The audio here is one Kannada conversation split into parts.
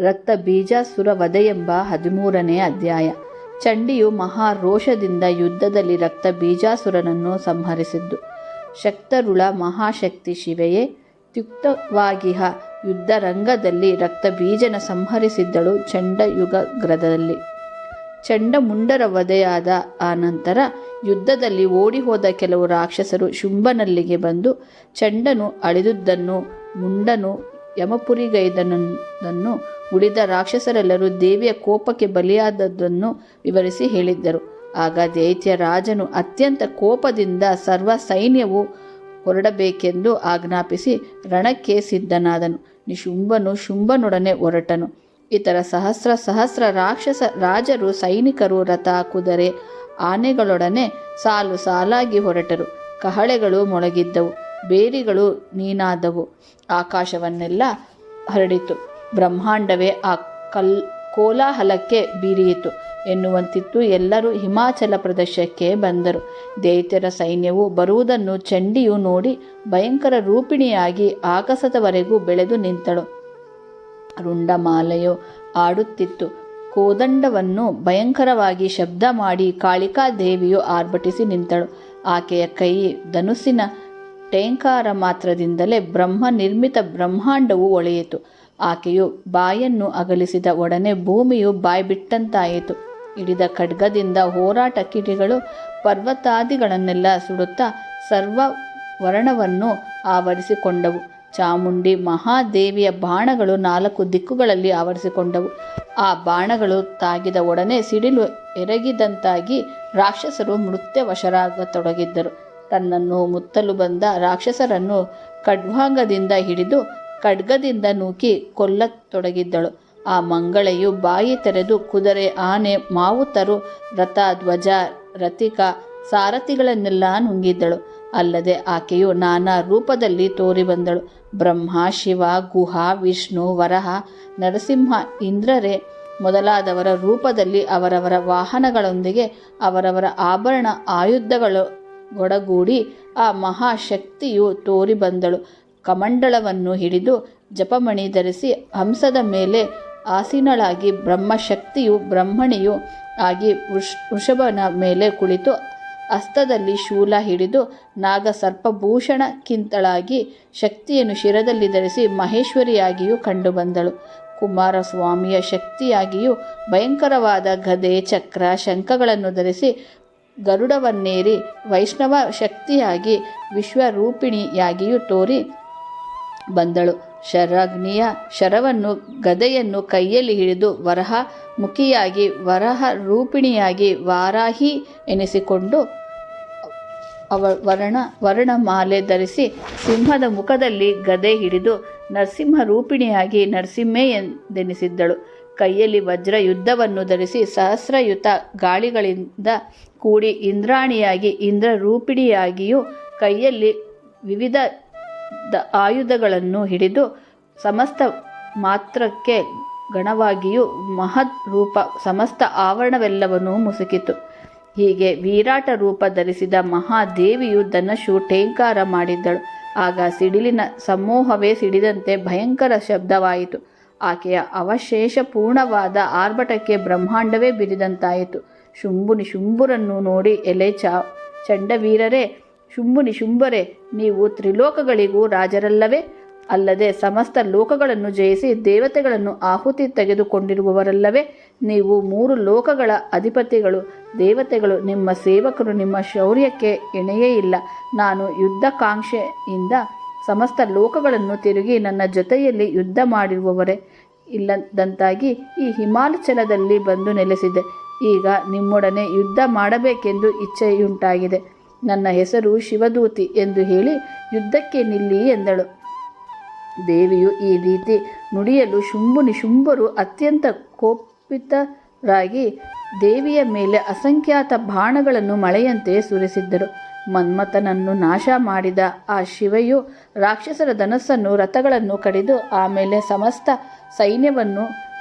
ರಕ್ತ ಬೀಜಾಸುರ ವಧೆ ಎಂಬ 13ನೇ ಅಧ್ಯಾಯ. ಚಂಡಿಯು ಮಹಾರೋಷದಿಂದ ಯುದ್ಧದಲ್ಲಿ ರಕ್ತ ಬೀಜಾಸುರನನ್ನು ಸಂಹರಿಸಿದ್ದು. ಶಕ್ತರುಳ ಮಹಾಶಕ್ತಿ ಶಿವೆಯೇ ತ್ಯುಕ್ತವಾಗಿಹ ಯುದ್ಧರಂಗದಲ್ಲಿ ರಕ್ತಬೀಜನ ಸಂಹರಿಸಿದ್ದಳು ಚಂಡಯುಗಗ್ರದಲ್ಲಿ. ಚಂಡಮುಂಡರ ವಧೆಯಾದ ಆ ನಂತರ ಯುದ್ಧದಲ್ಲಿ ಓಡಿಹೋದ ಕೆಲವು ರಾಕ್ಷಸರು ಶುಂಭನಲ್ಲಿಗೆ ಬಂದು ಚಂಡನು ಅಳಿದುದನ್ನು ಮುಂಡನು ಯಮಪುರಿಗೈದನನ್ನು ಉಳಿದ ರಾಕ್ಷಸರೆಲ್ಲರೂ ದೇವಿಯ ಕೋಪಕ್ಕೆ ಬಲಿಯಾದದ್ದನ್ನು ವಿವರಿಸಿ ಹೇಳಿದ್ದರು. ಆಗ ದೈತ್ಯ ರಾಜನು ಅತ್ಯಂತ ಕೋಪದಿಂದ ಸರ್ವ ಸೈನ್ಯವು ಹೊರಡಬೇಕೆಂದು ಆಜ್ಞಾಪಿಸಿ ರಣಕ್ಕೆ ಸಿದ್ಧನಾದನು. ನಿಶುಂಭನು ಶುಂಭನೊಡನೆ ಹೊರಟನು. ಇತರ ಸಹಸ್ರ ರಾಕ್ಷಸ ರಾಜರು ಸೈನಿಕರು ರಥ ಕುದುರೆ ಆನೆಗಳೊಡನೆ ಸಾಲು ಸಾಲಾಗಿ ಹೊರಟರು. ಕಹಳೆಗಳು ಮೊಳಗಿದ್ದವು, ಬೇರಿಗಳು ನೀನಾದವು, ಆಕಾಶವನ್ನೆಲ್ಲ ಹರಡಿತು. ಬ್ರಹ್ಮಾಂಡವೇ ಆ ಕೋಲಾಹಲಕ್ಕೆ ಬೀರಿಯಿತು ಎನ್ನುವಂತಿತ್ತು. ಎಲ್ಲರೂ ಹಿಮಾಚಲ ಪ್ರದೇಶಕ್ಕೆ ಬಂದರು. ದೈತ್ಯರ ಸೈನ್ಯವು ಬರುವುದನ್ನು ಚಂಡಿಯು ನೋಡಿ ಭಯಂಕರ ರೂಪಿಣಿಯಾಗಿ ಆಗಸದವರೆಗೂ ಬೆಳೆದು ನಿಂತಳು. ರುಂಡಮಾಲೆಯು ಆಡುತ್ತಿತ್ತು. ಕೋದಂಡವನ್ನು ಭಯಂಕರವಾಗಿ ಶಬ್ದ ಮಾಡಿ ಕಾಳಿಕಾದೇವಿಯು ಆರ್ಭಟಿಸಿ ನಿಂತಳು. ಆಕೆಯ ಕೈ ಧನುಸ್ಸಿನ ಟೇಂಕಾರ ಮಾತ್ರದಿಂದಲೇ ಬ್ರಹ್ಮ ನಿರ್ಮಿತ ಬ್ರಹ್ಮಾಂಡವು ಒಳೆಯಿತು. ಆಕೆಯು ಬಾಯನ್ನು ಅಗಲಿಸಿದ ಒಡನೆ ಭೂಮಿಯು ಬಾಯ್ಬಿಟ್ಟಂತಾಯಿತು. ಹಿಡಿದ ಖಡ್ಗದಿಂದ ಹೋರಾಟ ಕಿಡಿಗಳು ಪರ್ವತಾದಿಗಳನ್ನೆಲ್ಲ ಸುಡುತ್ತಾ ಸರ್ವ ವರ್ಣವನ್ನು ಆವರಿಸಿಕೊಂಡವು. ಚಾಮುಂಡಿ ಮಹಾದೇವಿಯ ಬಾಣಗಳು 4 ದಿಕ್ಕುಗಳಲ್ಲಿ ಆವರಿಸಿಕೊಂಡವು. ಆ ಬಾಣಗಳು ತಾಗಿದ ಒಡನೆ ಸಿಡಿಲು ಎರಗಿದಂತಾಗಿ ರಾಕ್ಷಸರು ಮೃತ್ಯವಶರಾಗತೊಡಗಿದ್ದರು. ತನ್ನನ್ನು ಮುತ್ತಲು ಬಂದ ರಾಕ್ಷಸರನ್ನು ಖಡ್ವಾಂಗದಿಂದ ಹಿಡಿದು ಖಡ್ಗದಿಂದ ನೂಕಿ ಕೊಲ್ಲತೊಡಗಿದ್ದಳು. ಆ ಮಂಗಳೆಯು ಬಾಯಿ ತೆರೆದು ಕುದುರೆ ಆನೆ ಮಾವುತರು ರಥ ಧ್ವಜ ರಥಿಕ ಸಾರಥಿಗಳನ್ನೆಲ್ಲ ನುಂಗಿದ್ದಳು. ಅಲ್ಲದೆ ಆಕೆಯು ನಾನಾ ರೂಪದಲ್ಲಿ ತೋರಿ ಬಂದಳು. ಬ್ರಹ್ಮ ಶಿವ ಗುಹ ವಿಷ್ಣು ವರಹ ನರಸಿಂಹ ಇಂದ್ರರೇ ಮೊದಲಾದವರ ರೂಪದಲ್ಲಿ ಅವರವರ ವಾಹನಗಳೊಂದಿಗೆ ಅವರವರ ಆಭರಣ ಆಯುಧಗಳೊಡಗೂಡಿ ಆ ಮಹಾಶಕ್ತಿಯು ತೋರಿ ಬಂದಳು. ಕಮಂಡಲವನ್ನು ಹಿಡಿದು ಜಪಮಣಿ ಧರಿಸಿ ಹಂಸದ ಮೇಲೆ ಆಸೀನಳಾಗಿ ಬ್ರಹ್ಮಶಕ್ತಿಯು ಬ್ರಹ್ಮಣಿಯು ಆಗಿ ವೃಷಭನ ಮೇಲೆ ಕುಳಿತು ಹಸ್ತದಲ್ಲಿ ಶೂಲ ಹಿಡಿದು ನಾಗಸರ್ಪಭೂಷಣಕ್ಕಿಂತಳಾಗಿ ಶಕ್ತಿಯನ್ನು ಶಿರದಲ್ಲಿ ಧರಿಸಿ ಮಹೇಶ್ವರಿಯಾಗಿಯೂ ಕಂಡುಬಂದಳು. ಕುಮಾರಸ್ವಾಮಿಯ ಶಕ್ತಿಯಾಗಿಯೂ ಭಯಂಕರವಾದ ಗದೆ ಚಕ್ರ ಶಂಖಗಳನ್ನು ಧರಿಸಿ ಗರುಡವನ್ನೇರಿ ವೈಷ್ಣವ ಶಕ್ತಿಯಾಗಿ ವಿಶ್ವರೂಪಿಣಿಯಾಗಿಯೂ ತೋರಿ ಬಂದಳು. ಶರಗ್ನಿಯ ಶರವನ್ನು ಗದೆಯನ್ನು ಕೈಯಲ್ಲಿ ಹಿಡಿದು ವರಹ ಮುಖಿಯಾಗಿ ವರಹ ರೂಪಿಣಿಯಾಗಿ ವಾರಾಹಿ ಎನಿಸಿಕೊಂಡು ವರ್ಣಮಾಲೆ ಧರಿಸಿ ಸಿಂಹದ ಮುಖದಲ್ಲಿ ಗದೆ ಹಿಡಿದು ನರಸಿಂಹ ರೂಪಿಣಿಯಾಗಿ ನರಸಿಂಹೆ ಎಂದೆನಿಸಿದ್ದಳು. ಕೈಯಲ್ಲಿ ವಜ್ರ ಯುದ್ಧವನ್ನು ಧರಿಸಿ ಸಹಸ್ರಯುತ ಗಾಳಿಗಳಿಂದ ಕೂಡಿ ಇಂದ್ರಾಣಿಯಾಗಿ ಇಂದ್ರ ರೂಪಿಣಿಯಾಗಿಯೂ ಕೈಯಲ್ಲಿ ವಿವಿಧ ಆಯುಧಗಳನ್ನು ಹಿಡಿದು ಸಮಸ್ತ ಮಾತ್ರಕ್ಕೆ ಗಣವಾಗಿಯೂ ಮಹದ್ ರೂಪ ಸಮಸ್ತ ಆವರಣವೆಲ್ಲವನ್ನೂ ಮುಸುಕಿತು. ಹೀಗೆ ವಿರಾಟ ರೂಪ ಧರಿಸಿದ ಮಹಾದೇವಿಯು ಧನಶು ಟೇಂಕಾರ ಮಾಡಿದ್ದಳು. ಆಗ ಸಿಡಿಲಿನ ಸಮೂಹವೇ ಸಿಡಿದಂತೆ ಭಯಂಕರ ಶಬ್ದವಾಯಿತು. ಆಕೆಯ ಅವಶೇಷಪೂರ್ಣವಾದ ಆರ್ಭಟಕ್ಕೆ ಬ್ರಹ್ಮಾಂಡವೇ ಬಿರಿದಂತಾಯಿತು. ಶುಂಭುರನ್ನು ನೋಡಿ ಎಲೆ ಚಂಡವೀರರೇ, ಶುಂಭರೇ, ನೀವು ತ್ರಿಲೋಕಗಳಿಗೂ ರಾಜರಲ್ಲವೇ? ಅಲ್ಲದೆ ಸಮಸ್ತ ಲೋಕಗಳನ್ನು ಜಯಿಸಿ ದೇವತೆಗಳನ್ನು ಆಹುತಿ ತೆಗೆದುಕೊಂಡಿರುವವರಲ್ಲವೇ? ನೀವು 3 ಲೋಕಗಳ ಅಧಿಪತಿಗಳು, ದೇವತೆಗಳು, ನಿಮ್ಮ ಸೇವಕರು. ನಿಮ್ಮ ಶೌರ್ಯಕ್ಕೆ ಎಣೆಯೇ ಇಲ್ಲ. ನಾನು ಯುದ್ಧಕಾಂಕ್ಷೆಯಿಂದ ಸಮಸ್ತ ಲೋಕಗಳನ್ನು ತಿರುಗಿ ನನ್ನ ಜೊತೆಯಲ್ಲಿ ಯುದ್ಧ ಮಾಡಿರುವವರೇ ಇಲ್ಲದಂತಾಗಿ ಈ ಹಿಮಾಚಲದಲ್ಲಿ ಬಂದು ನೆಲೆಸಿದೆ. ಈಗ ನಿಮ್ಮೊಡನೆ ಯುದ್ಧ ಮಾಡಬೇಕೆಂದು ಇಚ್ಛೆಯುಂಟಾಗಿದೆ. ನನ್ನ ಹೆಸರು ಶಿವದೂತಿ ಎಂದು ಹೇಳಿ ಯುದ್ಧಕ್ಕೆ ನಿಲ್ಲಿ ಎಂದಳು. ದೇವಿಯು ಈ ರೀತಿ ನುಡಿಯಲು ಶುಂಭರು ಅತ್ಯಂತ ಕೋಪಿತರಾಗಿ ದೇವಿಯ ಮೇಲೆ ಅಸಂಖ್ಯಾತ ಬಾಣಗಳನ್ನು ಮಳೆಯಂತೆ ಸುರಿಸಿದ್ದರು. ಮನ್ಮಥನನ್ನು ನಾಶ ಮಾಡಿದ ಆ ಶಿವೆಯು ರಾಕ್ಷಸರ ಧನಸ್ಸನ್ನು ರಥಗಳನ್ನು ಕಡಿದು ಆಮೇಲೆ ಸಮಸ್ತ ಸೈನ್ಯವನ್ನು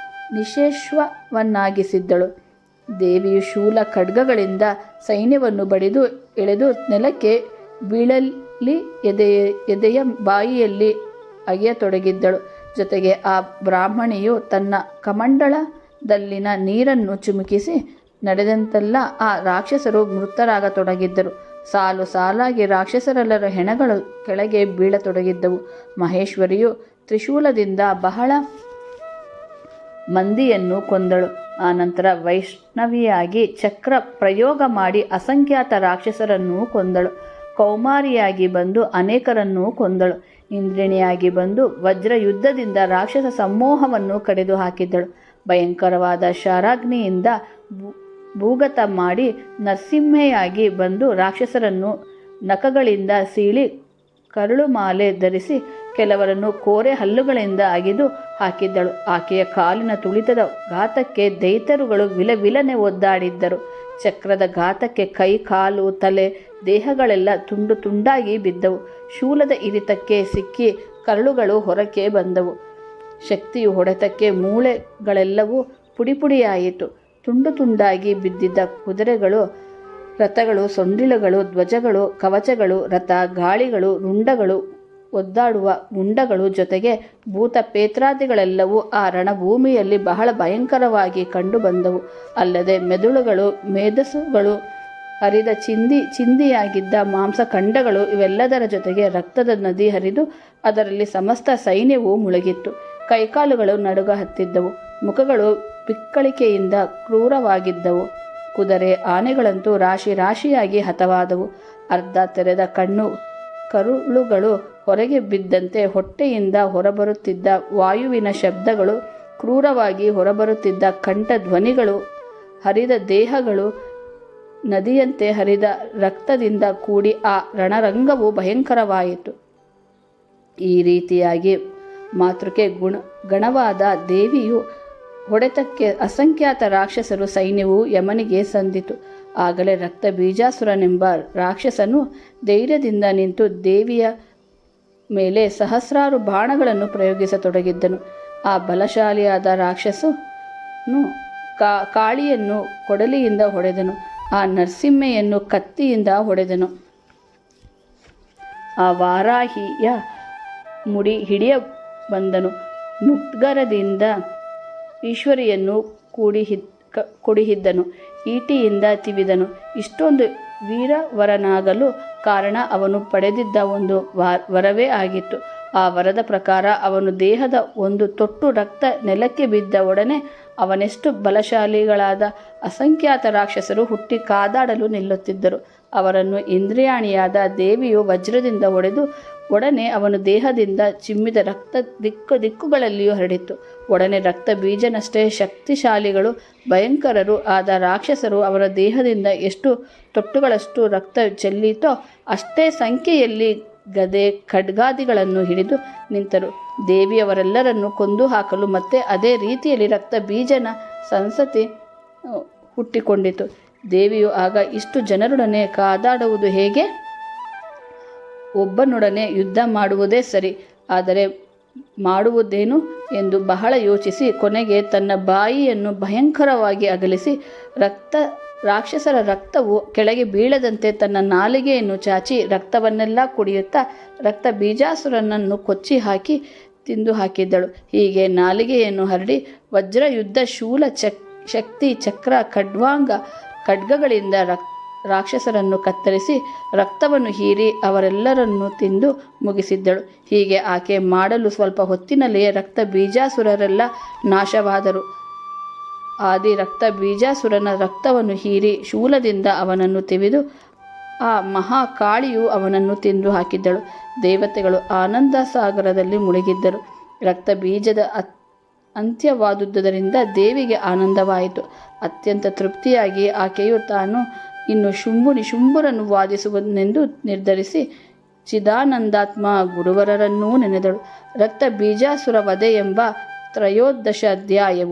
ನಿಶೇಷವನ್ನಾಗಿಸಿದ್ದಳು. ದೇವಿಯು ಶೂಲ ಖಡ್ಗಗಳಿಂದ ಸೈನ್ಯವನ್ನು ಬಡಿದು ಎಳೆದು ನೆಲಕ್ಕೆ ಬೀಳಲಿ ಎದೆಯ ಬಾಯಿಯಲ್ಲಿ ಅಗೆಯತೊಡಗಿದ್ದಳು. ಜೊತೆಗೆ ಆ ಬ್ರಾಹ್ಮಣಿಯು ತನ್ನ ಕಮಂಡಲದಲ್ಲಿನ ನೀರನ್ನು ಚಿಮುಕಿಸಿ ನಡೆದಂತೆಲ್ಲ ಆ ರಾಕ್ಷಸರು ಮೃತರಾಗತೊಡಗಿದ್ದರು. ಸಾಲು ಸಾಲಾಗಿ ರಾಕ್ಷಸರೆಲ್ಲರ ಹೆಣಗಳು ಕೆಳಗೆ ಬೀಳತೊಡಗಿದ್ದವು. ಮಹೇಶ್ವರಿಯು ತ್ರಿಶೂಲದಿಂದ ಬಹಳ ಮಂದಿಯನ್ನು ಕೊಂದಳು. ಆನಂತರ ವೈಷ್ಣವಿಯಾಗಿ ಚಕ್ರ ಪ್ರಯೋಗ ಮಾಡಿ ಅಸಂಖ್ಯಾತ ರಾಕ್ಷಸರನ್ನೂ ಕೊಂದಳು. ಕೌಮಾರಿಯಾಗಿ ಬಂದು ಅನೇಕರನ್ನೂ ಕೊಂದಳು. ಇಂದ್ರಿಣಿಯಾಗಿ ಬಂದು ವಜ್ರ ಯುದ್ಧದಿಂದ ರಾಕ್ಷಸ ಸಮೂಹವನ್ನು ಕಡಿದು ಹಾಕಿದ್ದಳು. ಭಯಂಕರವಾದ ಶಾರಾಗ್ನಿಯಿಂದ ಭೂಗತ ಮಾಡಿ ನರಸಿಂಹೆಯಾಗಿ ಬಂದು ರಾಕ್ಷಸರನ್ನು ನಖಗಳಿಂದ ಸೀಳಿ ಕರುಳುಮಾಲೆ ಧರಿಸಿ ಕೆಲವರನ್ನು ಕೋರೆ ಹಲ್ಲುಗಳಿಂದ ಅಗಿದು ಹಾಕಿದ್ದಳು. ಆಕೆಯ ಕಾಲಿನ ತುಳಿತದ ಘಾತಕ್ಕೆ ದೈತ್ಯರುಗಳು ವಿಲವಿಲನೆ ಒದ್ದಾಡಿದ್ದರು. ಚಕ್ರದ ಘಾತಕ್ಕೆ ಕೈ, ಕಾಲು, ತಲೆ, ದೇಹಗಳೆಲ್ಲ ತುಂಡು ತುಂಡಾಗಿ ಬಿದ್ದವು. ಶೂಲದ ಇರಿತಕ್ಕೆ ಸಿಕ್ಕಿ ಕರಳುಗಳು ಹೊರಕ್ಕೆ ಬಂದವು. ಶಕ್ತಿಯು ಹೊಡೆತಕ್ಕೆ ಮೂಳೆಗಳೆಲ್ಲವೂ ಪುಡಿಪುಡಿಯಾಯಿತು. ತುಂಡು ತುಂಡಾಗಿ ಬಿದ್ದಿದ್ದ ಕುದುರೆಗಳು, ರಥಗಳು, ಸೊಂಡಿಲುಗಳು, ಧ್ವಜಗಳು, ಕವಚಗಳು, ರಥ ಗಾಳಿಗಳು, ರುಂಡಗಳು, ಒದ್ದಾಡುವ ಮುಂಡಗಳು, ಜೊತೆಗೆ ಭೂತ ಪೇತ್ರಾದಿಗಳೆಲ್ಲವೂ ಆ ರಣಭೂಮಿಯಲ್ಲಿ ಬಹಳ ಭಯಂಕರವಾಗಿ ಕಂಡು ಬಂದವು. ಅಲ್ಲದೆ ಮೆದುಳುಗಳು, ಮೇಧಸ್ಸುಗಳು, ಹರಿದ ಚಿಂದಿಯಾಗಿದ್ದ ಮಾಂಸಖಂಡಗಳು ಇವೆಲ್ಲದರ ಜೊತೆಗೆ ರಕ್ತದ ನದಿ ಹರಿದು ಅದರಲ್ಲಿ ಸಮಸ್ತ ಸೈನ್ಯವೂ ಮುಳುಗಿತ್ತು. ಕೈಕಾಲುಗಳು ನಡುಗ ಹತ್ತಿದ್ದವು. ಮುಖಗಳು ಬಿಕ್ಕಳಿಕೆಯಿಂದ ಕ್ರೂರವಾಗಿದ್ದವು. ಕುದುರೆ, ಆನೆಗಳಂತೂ ರಾಶಿ ರಾಶಿಯಾಗಿ ಹತವಾದವು. ಅರ್ಧ ತೆರೆದ ಕರುಳುಗಳು ಹೊರಗೆ ಬಿದ್ದಂತೆ ಹೊಟ್ಟೆಯಿಂದ ಹೊರಬರುತ್ತಿದ್ದ ವಾಯುವಿನ ಶಬ್ದಗಳು, ಕ್ರೂರವಾಗಿ ಹೊರಬರುತ್ತಿದ್ದ ಕಂಠ ಧ್ವನಿಗಳು, ಹರಿದ ದೇಹಗಳು, ನದಿಯಂತೆ ಹರಿದ ರಕ್ತದಿಂದ ಕೂಡಿ ಆ ರಣರಂಗವು ಭಯಂಕರವಾಯಿತು. ಈ ರೀತಿಯಾಗಿ ಮಾತೃಕೆ ಗಣವಾದ ದೇವಿಯು ಹೊಡೆತಕ್ಕೆ ಅಸಂಖ್ಯಾತ ರಾಕ್ಷಸರು ಸೈನ್ಯವು ಯಮನಿಗೆ ಸಂದಿತು. ಆಗಲೇ ರಕ್ತ ಬೀಜಾಸುರನೆಂಬ ರಾಕ್ಷಸನು ಧೈರ್ಯದಿಂದ ನಿಂತು ದೇವಿಯ ಮೇಲೆ ಸಹಸ್ರಾರು ಬಾಣಗಳನ್ನು ಪ್ರಯೋಗಿಸತೊಡಗಿದ್ದನು. ಆ ಬಲಶಾಲಿಯಾದ ರಾಕ್ಷಸನು ಕಾಳಿಯನ್ನು ಕೊಡಲಿಯಿಂದ ಹೊಡೆದನು. ಆ ನರಸಿಂಹೆಯನ್ನು ಕತ್ತಿಯಿಂದ ಹೊಡೆದನು. ಆ ವಾರಾಹಿಯ ಮುಡಿ ಹಿಡಿಯ ಬಂದನು. ಮುದ್ಗರದಿಂದ ಈಶ್ವರಿಯನ್ನು ಕುಡಿಹಿದ್ದನು. ಈಟಿಯಿಂದ ತಿವಿದನು. ಇಷ್ಟೊಂದು ವೀರವರನಾಗಲು ಕಾರಣ ಅವನು ಪಡೆದಿದ್ದ ಒಂದು ವರವೇ ಆಗಿತ್ತು. ಆ ವರದ ಪ್ರಕಾರ ಅವನು ದೇಹದ ಒಂದು ತೊಟ್ಟು ರಕ್ತ ನೆಲಕ್ಕೆ ಬಿದ್ದ ಒಡನೆ ಅವನೆಷ್ಟು ಬಲಶಾಲಿಗಳಾದ ಅಸಂಖ್ಯಾತ ರಾಕ್ಷಸರು ಹುಟ್ಟಿ ಕಾದಾಡಲು ನಿಲ್ಲುತ್ತಿದ್ದರು. ಅವರನ್ನು ಇಂದ್ರಿಯಾಣಿಯಾದ ದೇವಿಯು ವಜ್ರದಿಂದ ಹೊಡೆದು ಒಡನೆ ಅವನು ದೇಹದಿಂದ ಚಿಮ್ಮಿದ ರಕ್ತ ದಿಕ್ಕುಗಳಲ್ಲಿಯೂ ಹರಡಿತು. ಒಡನೆ ರಕ್ತ ಬೀಜನಷ್ಟೇ ಶಕ್ತಿಶಾಲಿಗಳು ಭಯಂಕರರು ಆದ ರಾಕ್ಷಸರು ಅವರ ದೇಹದಿಂದ ಎಷ್ಟು ತೊಟ್ಟುಗಳಷ್ಟು ರಕ್ತ ಚೆಲ್ಲಿತೋ ಅಷ್ಟೇ ಸಂಖ್ಯೆಯಲ್ಲಿ ಗದೆ ಖಡ್ಗಾದಿಗಳನ್ನು ಹಿಡಿದು ನಿಂತರು. ದೇವಿಯವರೆಲ್ಲರನ್ನು ಕೊಂದು ಹಾಕಲು ಮತ್ತೆ ಅದೇ ರೀತಿಯಲ್ಲಿ ರಕ್ತ ಬೀಜನ ಸಂತತಿ ಹುಟ್ಟಿಕೊಂಡಿತು. ದೇವಿಯು ಆಗ ಇಷ್ಟು ಜನರೊಡನೆ ಕಾದಾಡುವುದು ಹೇಗೆ? ಒಬ್ಬನೊಡನೆ ಯುದ್ಧ ಮಾಡುವುದೇ ಸರಿ, ಆದರೆ ಮಾಡುವುದೇನು ಎಂದು ಬಹಳ ಯೋಚಿಸಿ ಕೊನೆಗೆ ತನ್ನ ಬಾಯಿಯನ್ನು ಭಯಂಕರವಾಗಿ ಅಗಲಿಸಿ ರಾಕ್ಷಸರ ರಕ್ತವು ಕೆಳಗೆ ಬೀಳದಂತೆ ತನ್ನ ನಾಲಿಗೆಯನ್ನು ಚಾಚಿ ರಕ್ತವನ್ನೆಲ್ಲ ಕುಡಿಯುತ್ತಾ ರಕ್ತ ಬೀಜಾಸುರನನ್ನು ಕೊಚ್ಚಿ ಹಾಕಿ ತಿಂದು ಹಾಕಿದ್ದಳು. ಹೀಗೆ ನಾಲಿಗೆಯನ್ನು ಹರಡಿ ವಜ್ರ, ಯುದ್ಧ, ಶೂಲ, ಶಕ್ತಿ, ಚಕ್ರ, ಖಡ್ಗಗಳಿಂದ ರಾಕ್ಷಸರನ್ನು ಕತ್ತರಿಸಿ ರಕ್ತವನ್ನು ಹೀರಿ ಅವರೆಲ್ಲರನ್ನು ತಿಂದು ಮುಗಿಸಿದ್ದಳು. ಹೀಗೆ ಆಕೆ ಮಾಡಲು ಸ್ವಲ್ಪ ಹೊತ್ತಿನಲ್ಲಿಯೇ ರಕ್ತ ಬೀಜಾಸುರರೆಲ್ಲ ನಾಶವಾದರು. ಆದಿ ರಕ್ತ ಬೀಜಾಸುರನ ರಕ್ತವನ್ನು ಹೀರಿ ಶೂಲದಿಂದ ಅವನನ್ನು ತಿವಿದು ಆ ಮಹಾಕಾಳಿಯು ಅವನನ್ನು ತಿಂದು ಹಾಕಿದ್ದಳು. ದೇವತೆಗಳು ಆನಂದ ಸಾಗರದಲ್ಲಿ ಮುಳುಗಿದ್ದರು. ರಕ್ತ ಬೀಜದ ಅಂತ್ಯವಾದುದರಿಂದ ದೇವಿಗೆ ಆನಂದವಾಯಿತು. ಅತ್ಯಂತ ತೃಪ್ತಿಯಾಗಿ ಆಕೆಯು ತಾನು ಇನ್ನು ಶುಂಭುರನ್ನು ವಾದಿಸುವುದೆಂದು ನಿರ್ಧರಿಸಿ ಚಿದಾನಂದಾತ್ಮ ಗುರುವರರನ್ನೂ ನೆನೆದಳು. ರಕ್ತ ಬೀಜಾಸುರ ವಧೆ ಎಂಬ 13ನೇ ಅಧ್ಯಾಯವು